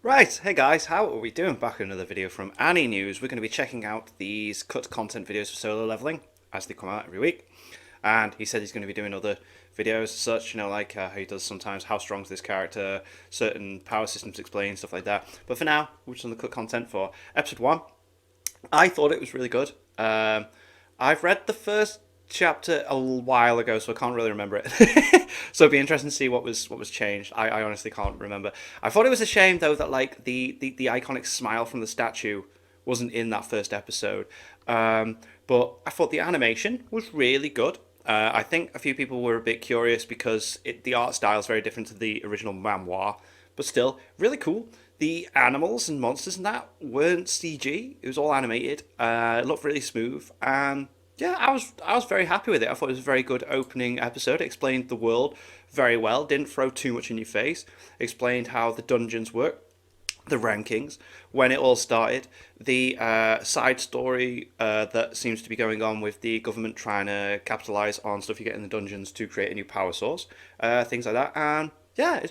Right, hey guys, how are we doing? Back with another video from Annie News. We're going to be checking out these cut content videos for Solo Leveling as they come out every week. And he said he's going to be doing other videos, such, like how he does sometimes, how strong's this character, certain power systems explained, stuff like that. But for now, we're just on the cut content for episode 1. I thought it was really good. I've read the first chapter a while ago, so I can't really remember it. So it'd be interesting to see what was changed. I honestly can't remember. I thought it was a shame though that like the iconic smile from the statue wasn't in that first episode. But I thought the animation was really good. I think a few people were a bit curious because the art style is very different to the original manhwa, but still really cool. The animals and monsters and that weren't CG; it was all animated. It looked really smooth, and yeah, I was very happy with it. I thought it was a very good opening episode. It explained the world very well. Didn't throw too much in your face. Explained how the dungeons work, the rankings, when it all started, the side story that seems to be going on with the government trying to capitalize on stuff you get in the dungeons to create a new power source, things like that. And yeah,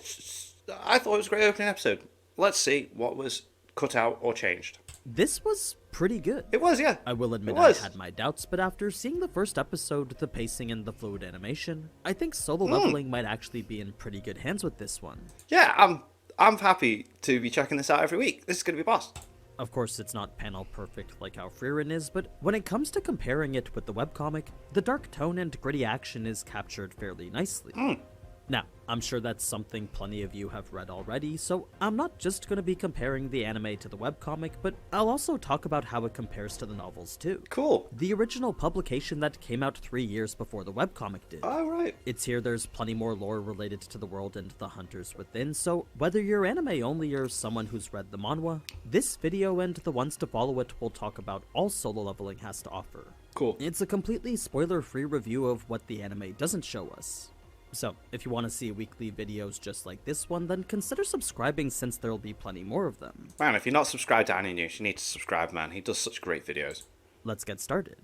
I thought it was a great opening episode. Let's see what was cut out or changed. This was pretty good. It was, yeah. I will admit It was. I had my doubts, but after seeing the first episode, the pacing and the fluid animation, I think Solo Leveling might actually be in pretty good hands with this one. Yeah, I'm happy to be checking this out every week. This is going to be boss. Of course, it's not panel perfect like how Frieren is, but when it comes to comparing it with the webcomic, the dark tone and gritty action is captured fairly nicely. Now, I'm sure that's something plenty of you have read already, so I'm not just going to be comparing the anime to the webcomic, but I'll also talk about how it compares to the novels too. Cool. The original publication that came out 3 years before the webcomic did. All right. It's here there's plenty more lore related to the world and the hunters within, so whether you're anime only or someone who's read the manhwa, this video and the ones to follow it will talk about all Solo Leveling has to offer. Cool. It's a completely spoiler-free review of what the anime doesn't show us. So, if you want to see weekly videos just like this one, then consider subscribing since there'll be plenty more of them. Man, if you're not subscribed to Annie News, you need to subscribe, man. He does such great videos. Let's get started.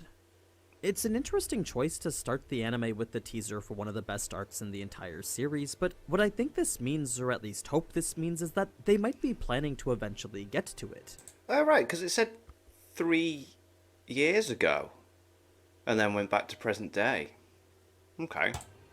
It's an interesting choice to start the anime with the teaser for one of the best arcs in the entire series, but what I think this means, or at least hope this means, is that they might be planning to eventually get to it. Oh, right, because it said 3 years ago, and then went back to present day. Okay.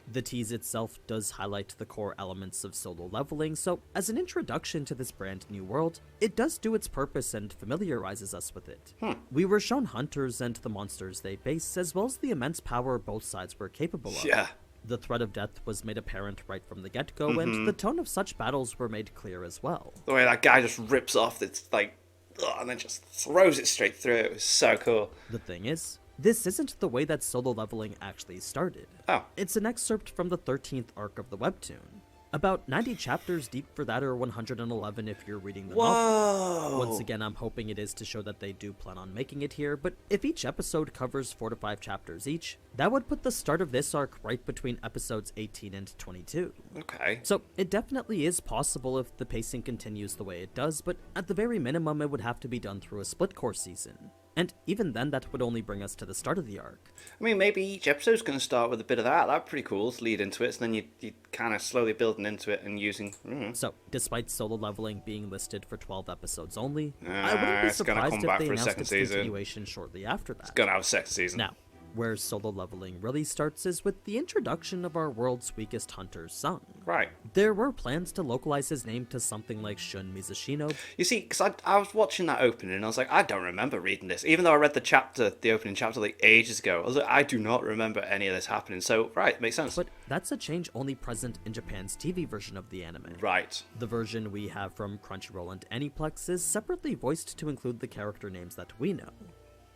The tease itself does highlight the core elements of Solo Leveling, so as an introduction to this brand new world, it does do its purpose and familiarizes us with it. We were shown hunters and the monsters they face, as well as the immense power both sides were capable of. Yeah. The threat of death was made apparent right from the get-go, and the tone of such battles were made clear as well. The way that guy just rips off this, and then just throws it straight through. It was so cool. The thing is, this isn't the way that Solo Leveling actually started. Oh. It's an excerpt from the 13th arc of the webtoon. About 90 chapters deep for that, or 111 if you're reading the novel. Whoa. Once again, I'm hoping it is to show that they do plan on making it here, but if each episode covers 4 to 5 chapters each, that would put the start of this arc right between episodes 18 and 22. Okay. So it definitely is possible if the pacing continues the way it does, but at the very minimum it would have to be done through a split course season. And even then, that would only bring us to the start of the arc. I mean, maybe each episode's going to start with a bit of that. That'd be pretty cool to lead into it, so then you kind of slowly building into it and using... So, despite Solo Leveling being listed for 12 episodes only, I wouldn't be it's gonna surprised come if back they for a announced second its season. continuation shortly after that. Gonna have a second season. Now, where Solo Leveling really starts is with the introduction of our world's weakest hunter, Sung. Right. There were plans to localize his name to something like Shun Mizashino. You see, because I was watching that opening and I was like, I don't remember reading this. Even though I read the opening chapter like ages ago, I was like, I do not remember any of this happening. So, right, makes sense. But that's a change only present in Japan's TV version of the anime. Right. The version we have from Crunchyroll and Aniplex is separately voiced to include the character names that we know.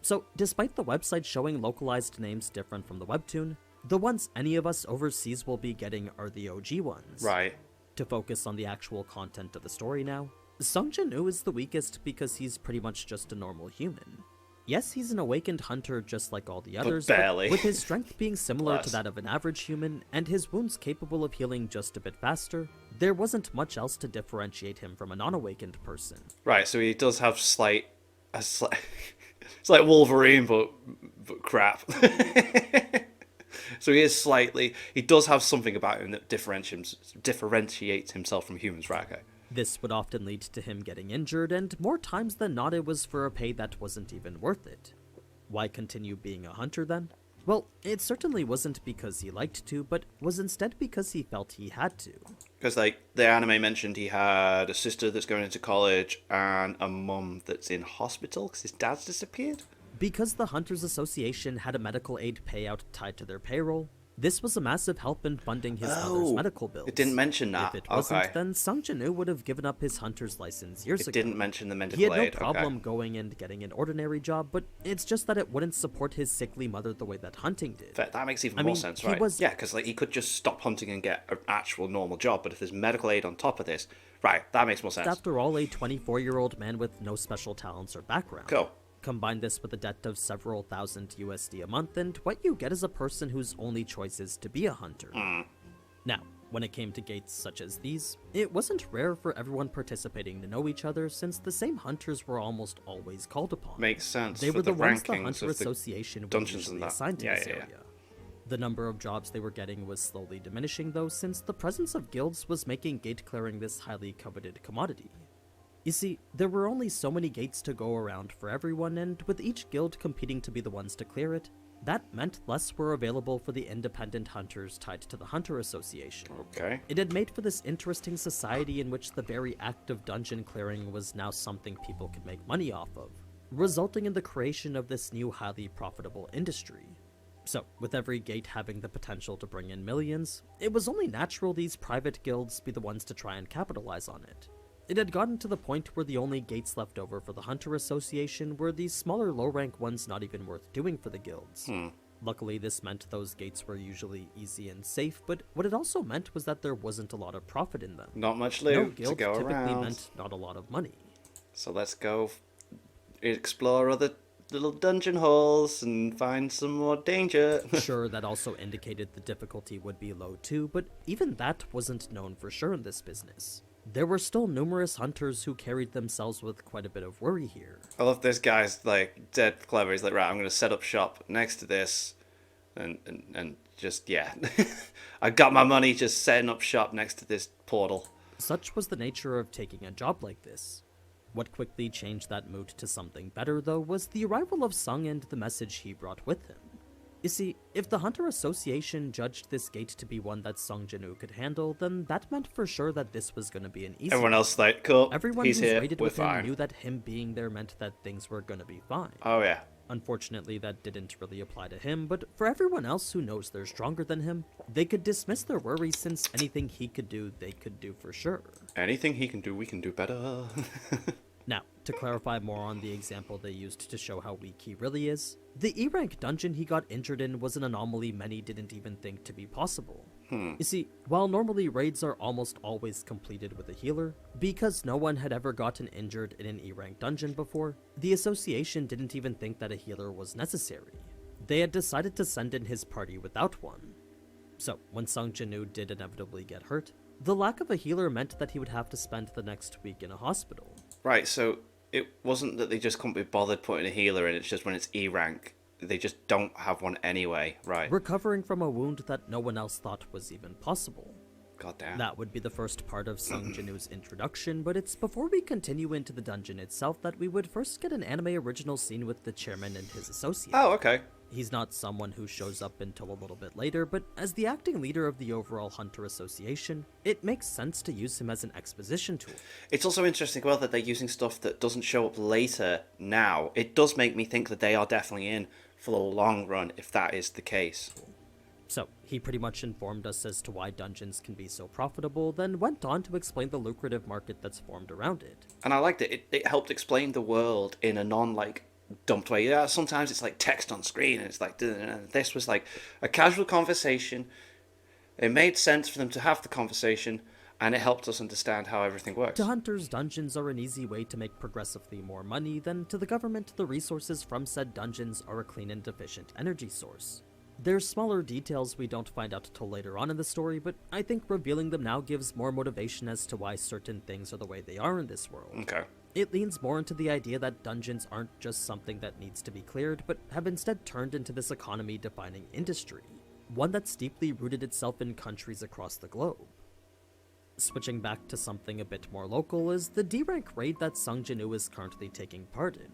So, despite the website showing localized names different from the webtoon, the ones any of us overseas will be getting are the OG ones. Right. To focus on the actual content of the story now, Sung Jin-woo is the weakest because he's pretty much just a normal human. Yes, he's an awakened hunter just like all the others, barely. but with his strength being similar Plus. to that of an average human, and his wounds capable of healing just a bit faster, there wasn't much else to differentiate him from a non-awakened person. Right, so he does have it's like Wolverine, but crap. So he does have something about him that differentiates himself from humans, right? Okay. This would often lead to him getting injured, and more times than not it was for a pay that wasn't even worth it. Why continue being a hunter then? Well, it certainly wasn't because he liked to, but was instead because he felt he had to. Because, like, the anime mentioned he had a sister that's going into college and a mum that's in hospital because his dad's disappeared. Because the Hunters Association had a medical aid payout tied to their payroll, this was a massive help in funding his mother's medical bills. It didn't mention that. If it wasn't, then Sung Jin-woo would have given up his hunter's license years ago. It didn't mention the medical He had no aid. problem going and getting an ordinary job, but it's just that it wouldn't support his sickly mother the way that hunting did. That makes even more sense, right? Yeah, because like he could just stop hunting and get an actual normal job, but if there's medical aid on top of this, right, that makes more sense. After all, a 24-year-old man with no special talents or background. Cool. Combine this with a debt of several thousand USD a month, and what you get is a person whose only choice is to be a hunter. Now, when it came to gates such as these, it wasn't rare for everyone participating to know each other, since the same hunters were almost always called upon. Makes sense. They for were the ones the rankings Hunter of the Association would dungeons usually and that. assign to Yeah, this yeah, yeah. area. The number of jobs they were getting was slowly diminishing, though, since the presence of guilds was making gate clearing this highly coveted commodity. You see, there were only so many gates to go around for everyone, and with each guild competing to be the ones to clear it, that meant less were available for the independent hunters tied to the Hunter Association. Okay. It had made for this interesting society in which the very act of dungeon clearing was now something people could make money off of, resulting in the creation of this new highly profitable industry. So, with every gate having the potential to bring in millions, it was only natural these private guilds be the ones to try and capitalize on it. It had gotten to the point where the only gates left over for the Hunter Association were these smaller low-rank ones not even worth doing for the guilds. Luckily, this meant those gates were usually easy and safe, but what it also meant was that there wasn't a lot of profit in them. Not much No loot to guild go typically around. meant not a lot of money. So let's go explore other little dungeon holes and find some more danger. Sure, that also indicated the difficulty would be low too, but even that wasn't known for sure in this business. There were still numerous hunters who carried themselves with quite a bit of worry here. I love this guy's like dead clever. He's like, right, I'm going to set up shop next to this, and just yeah, I got my money just setting up shop next to this portal. Such was the nature of taking a job like this. What quickly changed that mood to something better, though, was the arrival of Sung and the message he brought with him. You see, if the Hunter Association judged this gate to be one that Sung Jin-woo could handle, then that meant for sure that this was going to be an easy Everyone else is like, cool, Everyone he's who's here, raided we're with him fine. knew that him being there meant that things were going to be fine. Oh yeah. Unfortunately, that didn't really apply to him, but for everyone else who knows they're stronger than him, they could dismiss their worries since anything he could do, they could do for sure. Anything he can do, we can do better. Now, to clarify more on the example they used to show how weak he really is, the E-rank dungeon he got injured in was an anomaly many didn't even think to be possible. You see, while normally raids are almost always completed with a healer, because no one had ever gotten injured in an E-rank dungeon before, the association didn't even think that a healer was necessary. They had decided to send in his party without one. So, when Sung Jin-woo did inevitably get hurt, the lack of a healer meant that he would have to spend the next week in a hospital. Right, so it wasn't that they just couldn't be bothered putting a healer in, it's just when it's E rank, they just don't have one anyway, right? Recovering from a wound that no one else thought was even possible. God damn. That would be the first part of Sung Jin-woo's introduction, but it's before we continue into the dungeon itself that we would first get an anime original scene with the chairman and his associate. Oh, okay. He's not someone who shows up until a little bit later, but as the acting leader of the overall Hunter Association, it makes sense to use him as an exposition tool. It's also interesting, well, that they're using stuff that doesn't show up later now. It does make me think that they are definitely in for the long run, if that is the case. So, he pretty much informed us as to why dungeons can be so profitable, then went on to explain the lucrative market that's formed around it. And I liked it. It helped explain the world in a non-like dumped way. Yeah, sometimes it's like text on screen and it's like, this was like a casual conversation. It made sense for them to have the conversation, and it helped us understand how everything works. To hunters, dungeons are an easy way to make progressively more money, then to the government, the resources from said dungeons are a clean and efficient energy source. There's smaller details we don't find out till later on in the story, but I think revealing them now gives more motivation as to why certain things are the way they are in this world. Okay. It leans more into the idea that dungeons aren't just something that needs to be cleared, but have instead turned into this economy-defining industry, one that's deeply rooted itself in countries across the globe. Switching back to something a bit more local is the D-rank raid that Sung Jin-woo is currently taking part in.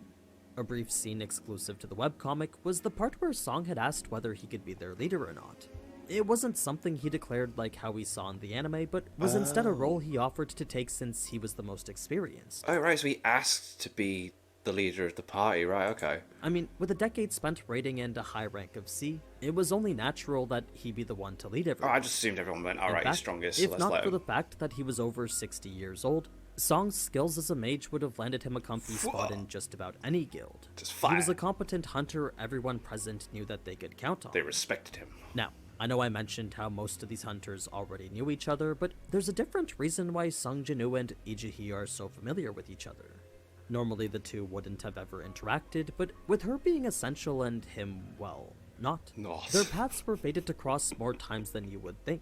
A brief scene exclusive to the webcomic was the part where Song had asked whether he could be their leader or not. It wasn't something he declared like how we saw in the anime, but was instead a role he offered to take since he was the most experienced. Oh, right, so he asked to be the leader of the party, right, okay. I mean, with a decade spent raiding and a high rank of C, it was only natural that he be the one to lead Oh, everyone. I just assumed everyone went, In alright, he's fact, strongest, so if let's not let for him. the fact that he was over 60 years old, Song's skills as a mage would have landed him a comfy spot in just about any guild. Just He was fire. a competent hunter everyone present knew that they could count on. They respected him. Now, I know I mentioned how most of these hunters already knew each other, but there's a different reason why Sung Jin-woo and Lee Ji-hee are so familiar with each other. Normally the two wouldn't have ever interacted, but with her being essential and him, well, not. Not. Their paths were fated to cross more times than you would think.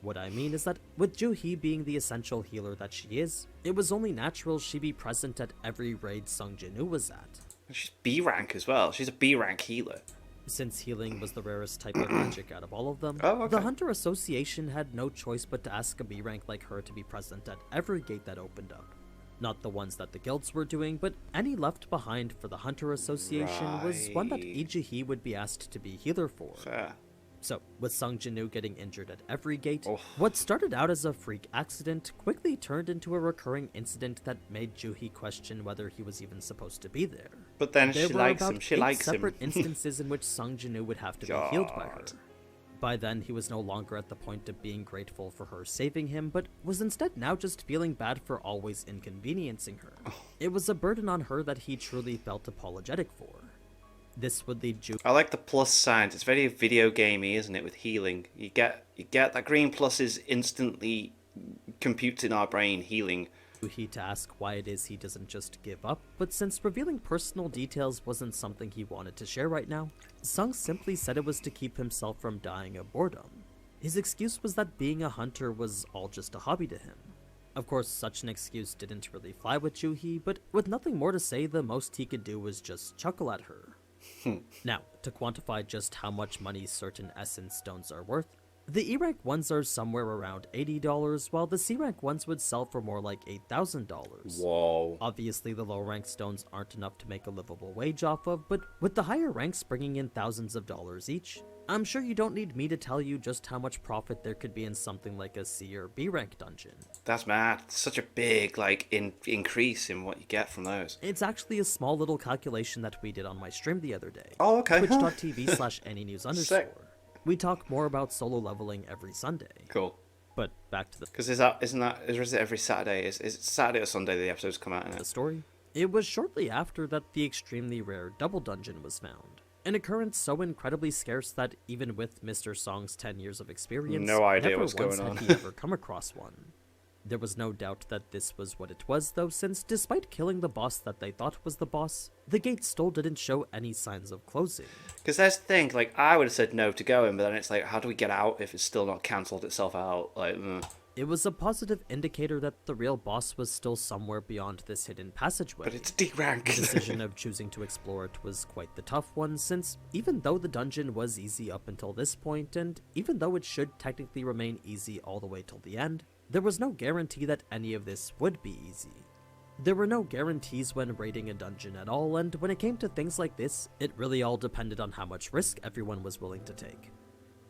What I mean is that, with Joo-hee being the essential healer that she is, it was only natural she be present at every raid Sung Jin-woo was at. She's B rank as well. She's a B rank healer. Since healing was the rarest type of magic out of all of them, Oh, okay. the Hunter Association had no choice but to ask a B rank like her to be present at every gate that opened up. Not the ones that the guilds were doing, but any left behind for the Hunter Association was one that Right. Lee Ji-hee would be asked to be healer for. Fair. So, with Sung Jin-woo getting injured at every gate, Oof. what started out as a freak accident quickly turned into a recurring incident that made Joo-hee question whether he was even supposed to be there. But then There she were likes about him. She 8 likes him. separate instances in which Sung Jin-woo would have to be healed by her. God. By then, he was no longer at the point of being grateful for her saving him, but was instead now just feeling bad for always inconveniencing her. It was a burden on her that he truly felt apologetic for. This would lead I like the plus signs. It's very video gamey, isn't it? With healing, you get that green plus is instantly computes in our brain healing. Joo-hee to ask why it is he doesn't just give up, but since revealing personal details wasn't something he wanted to share right now, Sung simply said it was to keep himself from dying of boredom. His excuse was that being a hunter was all just a hobby to him. Of course, such an excuse didn't really fly with Joo-hee, but with nothing more to say, the most he could do was just chuckle at her. Now, to quantify just how much money certain essence stones are worth, the E-rank ones are somewhere around $80, while the C-rank ones would sell for more like $8,000. Whoa. Obviously, the low-rank stones aren't enough to make a livable wage off of, but with the higher ranks bringing in thousands of dollars each, I'm sure you don't need me to tell you just how much profit there could be in something like a C or B rank dungeon. That's mad. Such a big increase in what you get from those. It's actually a small little calculation that we did on my stream the other day. Oh, okay. Twitch.tv/anynews_. Sick. We talk more about solo leveling every Sunday. Cool. But back to the Because is it every Saturday? Is it Saturday or Sunday the episodes come out? the story. It was shortly after that the extremely rare double dungeon was found. An occurrence so incredibly scarce that even with Mr. Song's 10 years of experience, No idea never what's once going on. had he ever come across one. There was no doubt that this was what it was, though, since despite killing the boss that they thought was the boss, the gate still didn't show any signs of closing. Because that's the thing. Like I would have said no to going, but then it's like, how do we get out if it's still not cancelled itself out? Like. It was a positive indicator that the real boss was still somewhere beyond this hidden passageway. But it's D rank. The decision of choosing to explore it was quite the tough one, since even though the dungeon was easy up until this point, and even though it should technically remain easy all the way till the end, there was no guarantee that any of this would be easy. There were no guarantees when raiding a dungeon at all, and when it came to things like this, it really all depended on how much risk everyone was willing to take.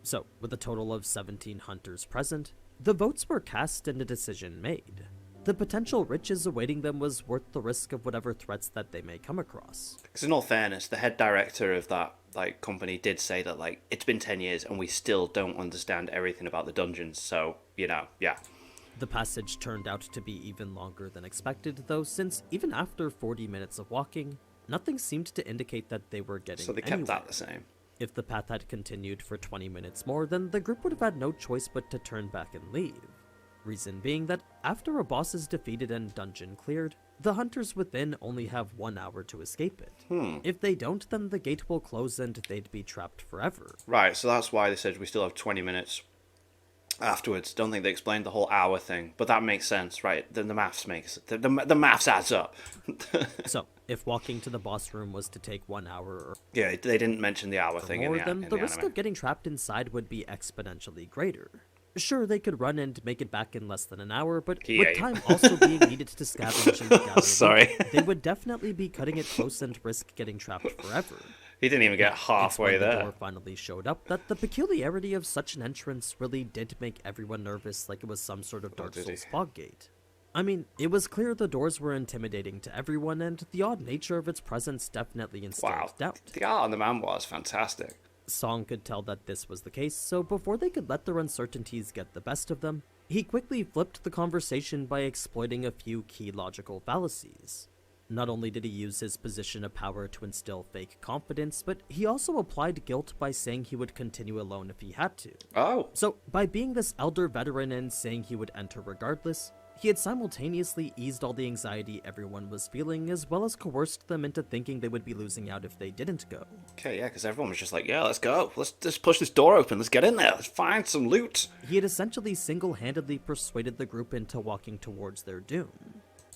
So, with a total of 17 hunters present, the votes were cast and a decision made. The potential riches awaiting them was worth the risk of whatever threats that they may come across. Because in all fairness, the head director of that company did say that it's been 10 years and we still don't understand everything about the dungeons. So yeah. The passage turned out to be even longer than expected, though, since even after 40 minutes of walking, nothing seemed to indicate that they were getting So they kept anywhere. that the same. If the path had continued for 20 minutes more, then the group would have had no choice but to turn back and leave. Reason being that after a boss is defeated and dungeon cleared, the hunters within only have 1 hour to escape it. If they don't, then the gate will close and they'd be trapped forever. Right, so that's why they said we still have 20 minutes afterwards. Don't think they explained the whole hour thing, but that makes sense, right? Then the maths the maths adds up. So, if walking to the boss room was to take 1 hour or Yeah, they didn't mention the hour thing more, in then the the risk anime. of getting trapped inside would be exponentially greater. Sure, they could run and make it back in less than an hour, but Yeah. with time also being needed to scavenge and gather Sorry. loot, they would definitely be cutting it close and risk getting trapped forever. He didn't even get It's halfway when the there. door finally showed up that the peculiarity of such an entrance really did make everyone nervous, like it was some sort of Dark did he? Souls fog gate. I mean, it was clear the doors were intimidating to everyone, and the odd nature of its presence definitely instilled Wow. doubt. The art on the man was fantastic. Song could tell that this was the case, so before they could let their uncertainties get the best of them, he quickly flipped the conversation by exploiting a few key logical fallacies. Not only did he use his position of power to instill fake confidence, but he also applied guilt by saying he would continue alone if he had to. Oh. So, by being this elder veteran and saying he would enter regardless, he had simultaneously eased all the anxiety everyone was feeling, as well as coerced them into thinking they would be losing out if they didn't go. Okay, yeah, because everyone was just like, yeah, let's go. Let's just push this door open. Let's get in there. Let's find some loot. He had essentially single-handedly persuaded the group into walking towards their doom.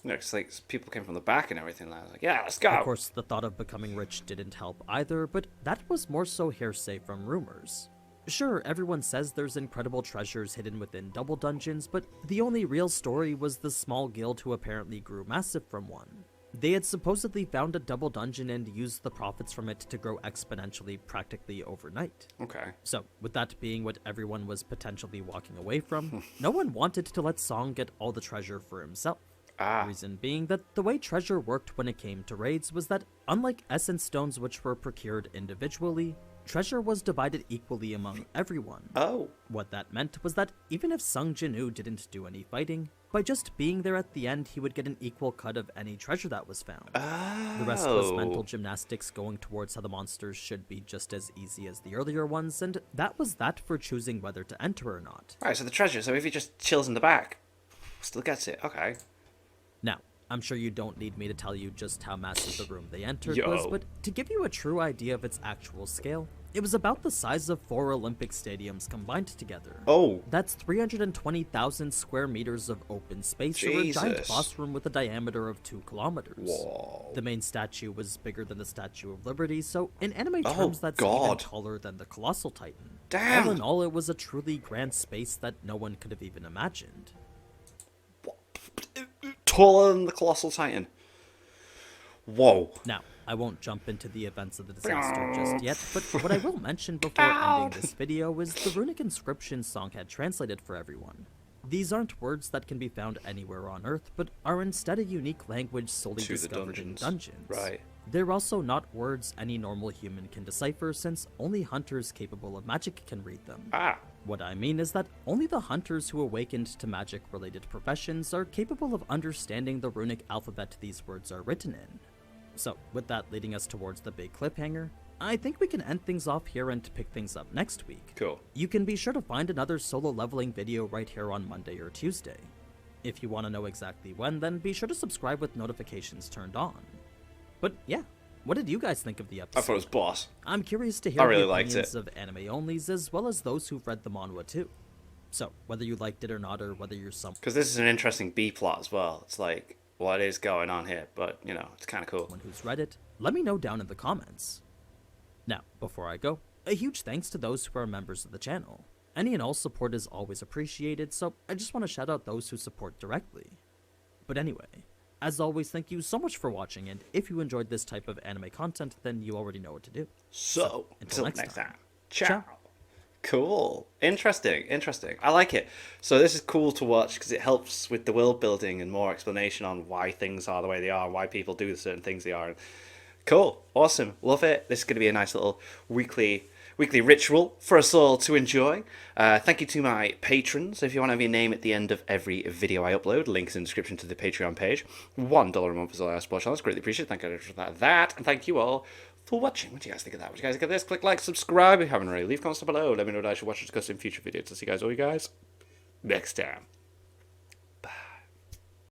You know, 'cause, like, people came from the back and everything. I was like, yeah, let's go. Of course, the thought of becoming rich didn't help either, but that was more so hearsay from rumors. Sure, everyone says there's incredible treasures hidden within double dungeons, but the only real story was the small guild who apparently grew massive from one. They had supposedly found a double dungeon and used the profits from it to grow exponentially practically overnight. Okay. So, with that being what everyone was potentially walking away from, no one wanted to let Song get all the treasure for himself. Ah. The reason being that the way treasure worked when it came to raids was that, unlike essence stones which were procured individually, treasure was divided equally among everyone. Oh. What that meant was that even if Sung Jin-woo didn't do any fighting, by just being there at the end he would get an equal cut of any treasure that was found. The rest was mental gymnastics going towards how the monsters should be just as easy as the earlier ones, and that was that for choosing whether to enter or not. Right, so the treasure. So if he just chills in the back, still gets it. Okay. Now, I'm sure you don't need me to tell you just how massive the room they entered Yo. was, but to give you a true idea of its actual scale, it was about the size of 4 Olympic stadiums combined together. Oh. That's 320,000 square meters of open space, or a giant Jesus. boss room with a diameter of 2 kilometers. Whoa. The main statue was bigger than the Statue of Liberty, so in anime Oh, terms that's God. even taller than the Colossal Titan. Damn. All in all, it was a truly grand space that no one could have even imagined. Taller than the Colossal Titan. Whoa. Now, I won't jump into the events of the disaster just yet, but what I will mention before ending this video is the runic inscription Song had translated for everyone. These aren't words that can be found anywhere on Earth, but are instead a unique language solely To the discovered in dungeons. dungeons. Right. They're also not words any normal human can decipher, since only hunters capable of magic can read them. Ah. What I mean is that only the hunters who awakened to magic-related professions are capable of understanding the runic alphabet these words are written in. So, with that leading us towards the big cliffhanger, I think we can end things off here and pick things up next week. Cool. You can be sure to find another solo leveling video right here on Monday or Tuesday. If you want to know exactly when, then be sure to subscribe with notifications turned on. But yeah, what did you guys think of the I episode? thought it was boss. I'm curious to hear I really the liked opinions it. of anime-onlys as well as those who've read the manhwa too. So, whether you liked it or not, or whether you're someone Because this is an interesting B plot as well. It's like, what is going on here? But, you know, it's kind of cool. who's read it, let me know down in the comments. Now, before I go, a huge thanks to those who are members of the channel. Any and all support is always appreciated, so I just want to shout out those who support directly. But anyway, as always, thank you so much for watching, and if you enjoyed this type of anime content, then you already know what to do. So, until until next next time. time. Ciao. Ciao. Cool. Interesting. I like it. So this is cool to watch because it helps with the world building and more explanation on why things are the way they are, why people do certain things they are. Cool. Awesome. Love it. This is going to be a nice little weekly ritual for us all to enjoy. Thank you to my patrons. If you want to have your name at the end of every video I upload, links in the description to the Patreon page. $1 a month is all I support. That's greatly appreciated. Thank you for that. And thank you all for watching. What do you guys think of that? What do you guys think of this? Click like, subscribe if you haven't already. Leave comments down below. Let me know what I should watch or discuss in future videos. I'll see you guys next time.